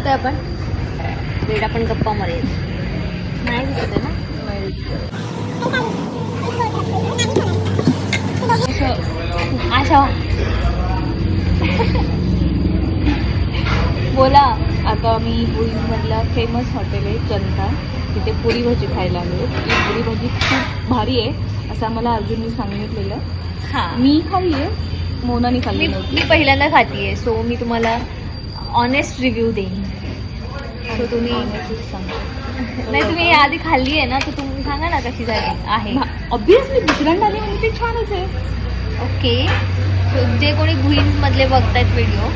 जातोय आपण? वेळ आपण गप्पा मारेल. नाही दिसत आहे ना आशा. बोला. आता मी पुरीमधला फेमस हॉटेल आहे जनता, तिथे पुरी भाजी खायला आलो. ती पुरी भाजी खूप भारी आहे असं मला अर्जुनने सांगितलेलं. हां, मी खाल्ली आहे, मोनाने खाल्ली नव्हती. मी पहिल्यांदा खातीये, सो मी तुम्हाला ऑनेस्ट रिव्ह्यू देईन. सो तुम्ही नाही, तुम्ही आधी खाल्ली आहे ना, तर तुम्ही सांगा ना कशी झाली आहे. ऑब्विसली दुसऱ्यांदा आली म्हणजे ते छानच आहे. ओके, सो जे कोणी भुईंजमधले बघतायत व्हिडिओ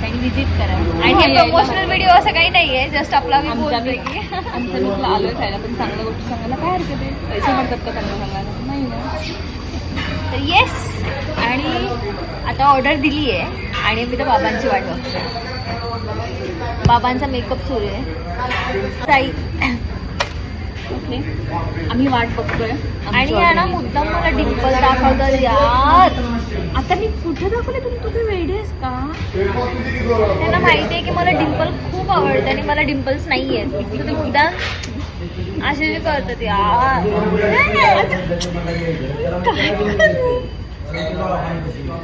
त्यांनी विजिट करा. आणि हे प्रमोशनल व्हिडिओ असं काही नाही आहे, जस्ट आपला मी बोलतोय की आमच्या मीला आलोय खायला, पण चांगल्या गोष्टी सांगायला काय हरकत आहे? पैसे म्हणतात का चांगलं सांगायला? नाही ना. तर येस, आणि आता ऑर्डर दिली आहे आणि मी तर बाबांची वाट बघते. बाबांचा मेकअप सुरू आहे. ताई ओके, आम्ही वाट बघतोय. आणि या ना मुद्दाम मला डिंपल दाखवतात यार. आता मी कुठे दाखवले? तुम्ही वेडे आहेस का? त्यांना माहिती आहे की मला डिंपल खूप आवडते आणि मला डिंपल्स नाही आहेत, तर ते मुद्दाम असे जे करतात यार.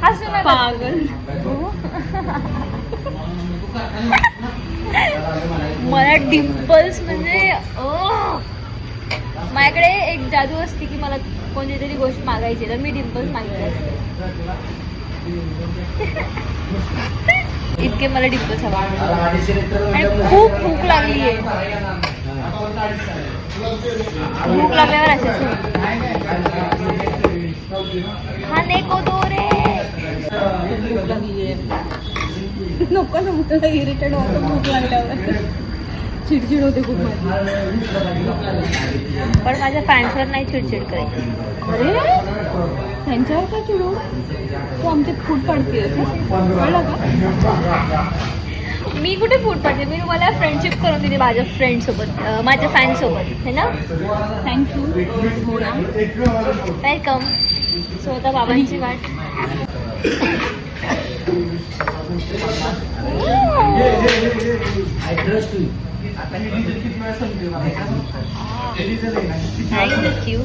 हसू नका पागल. मला डिंपल्स म्हणजे माझ्याकडे एक जादू असते की मला कोणती तरी गोष्ट मागायची, तर मी डिंपल्स मागितले. इतके मला डिंपल्स हवा आणि खूप भूक लागली आहे. भूक लागल्यावर असेच खाने को दो रे. भूक लागली आहे. नको ना, मला इरिटेट होतं भूक लागल्यावर. चिडचिड होते खूप माझी. पण माझ्या फॅन्सवर नाही चिडचिड करायची. अरे त्यांच्यावर का चिडू? तू आमचे फूट पाडते कळलं का? मी कुठे फूट पाडते? मी तुम्हाला फ्रेंडशिप करून दिली माझ्या फ्रेंडसोबत, माझ्या फॅन्ससोबत, है ना. थँक्यू. वेलकम. सो आता बाबांची वाट. थँक्यू.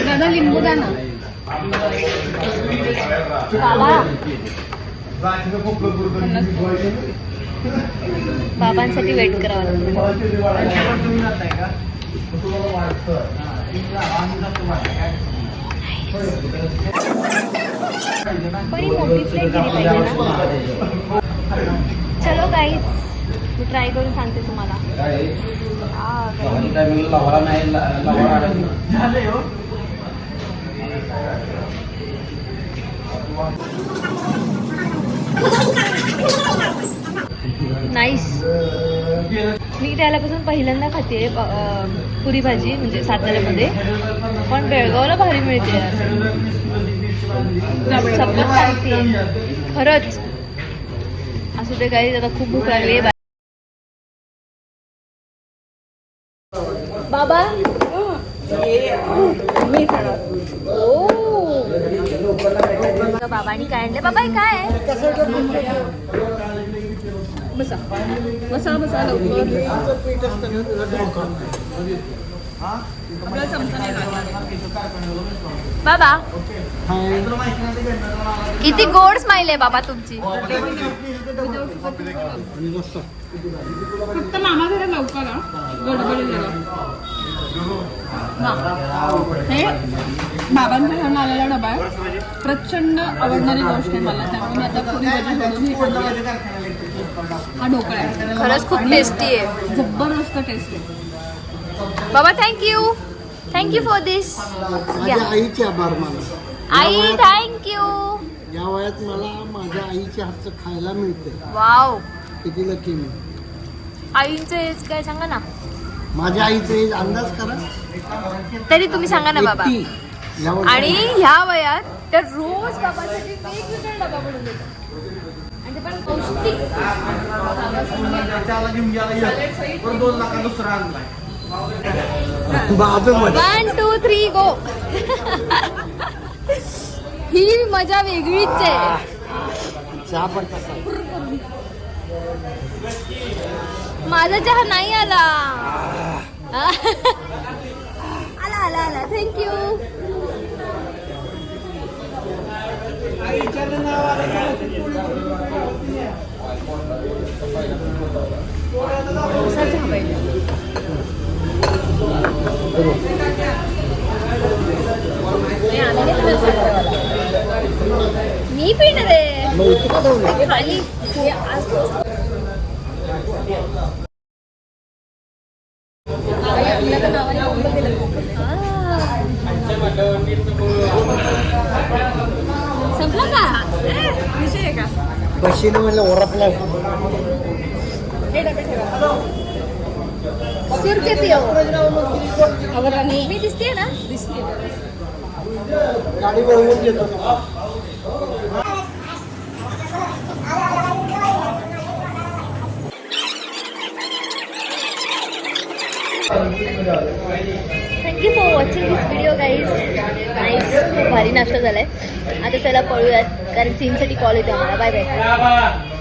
दादा लिंबू द्या ना. बाबा बाबांसाठी वेट करावं लागतं. पण ही मोठी प्लेट दिली पाहिजे ना. चलो गाईस, मी ट्राय करून सांगते तुम्हाला. नाईस. मी त्यालापासून पहिल्यांदा खाते पुरी भाजी, म्हणजे साताऱ्यामध्ये. पण बेळगावला भारी मिळते यार, सपना सांगते खरंच. असू दे काही, आता खूप भूक लागली आहे. बाबा बाबांनी काय आणले? बाबा काय बसा बसा बसा लवकर. बाबा किती गोड स्माइल आहे बाबा तुमची. फक्त मामा जरा लवकर गडबडी जरा. हे बाबांच्या घरून आलेला डबा आहे. प्रचंड आवडणारी गोष्ट आहे मला, त्यामुळे मी आता पुरी भाजी सोडून हा ढोकळा आहे. खरंच खूप टेस्टी आहे, जबरदस्त टेस्ट आहे. बाबा थँक्यू फॉर दिस. आईचे आभार माना. आई थँक्यू. या वयात मला माझ्या आईच्या हातचं खायला मिळते. वाव, किती लकी मी. आईचं एज काय सांगा ना. माझ्या आईचं एज अंदाज करा तरी तुम्ही सांगा ना बाबा. 80. आणि ह्या वयात तर रोज बाबासाठी वेगवेगळा डबा बनवून देतात, आणि ते पण पौष्टिक. 1 2 3 गो. ही मजा वेगळीच आहे. चहा पण कसा आहे? माझा चहा नाही आला. आला आला आला. थँक्यू. मी पिणार आहे खाली. संपला का विषय का? बशीने म्हणलं ओरपला. मी दिसते ना. गाडीवर येऊन येतो. Thank you for watching this video guys. Nice, भारी नाश्ता झालाय. आता चला पळूयात कारण सीनसाठी कॉल येतो आम्हाला. Bye bye.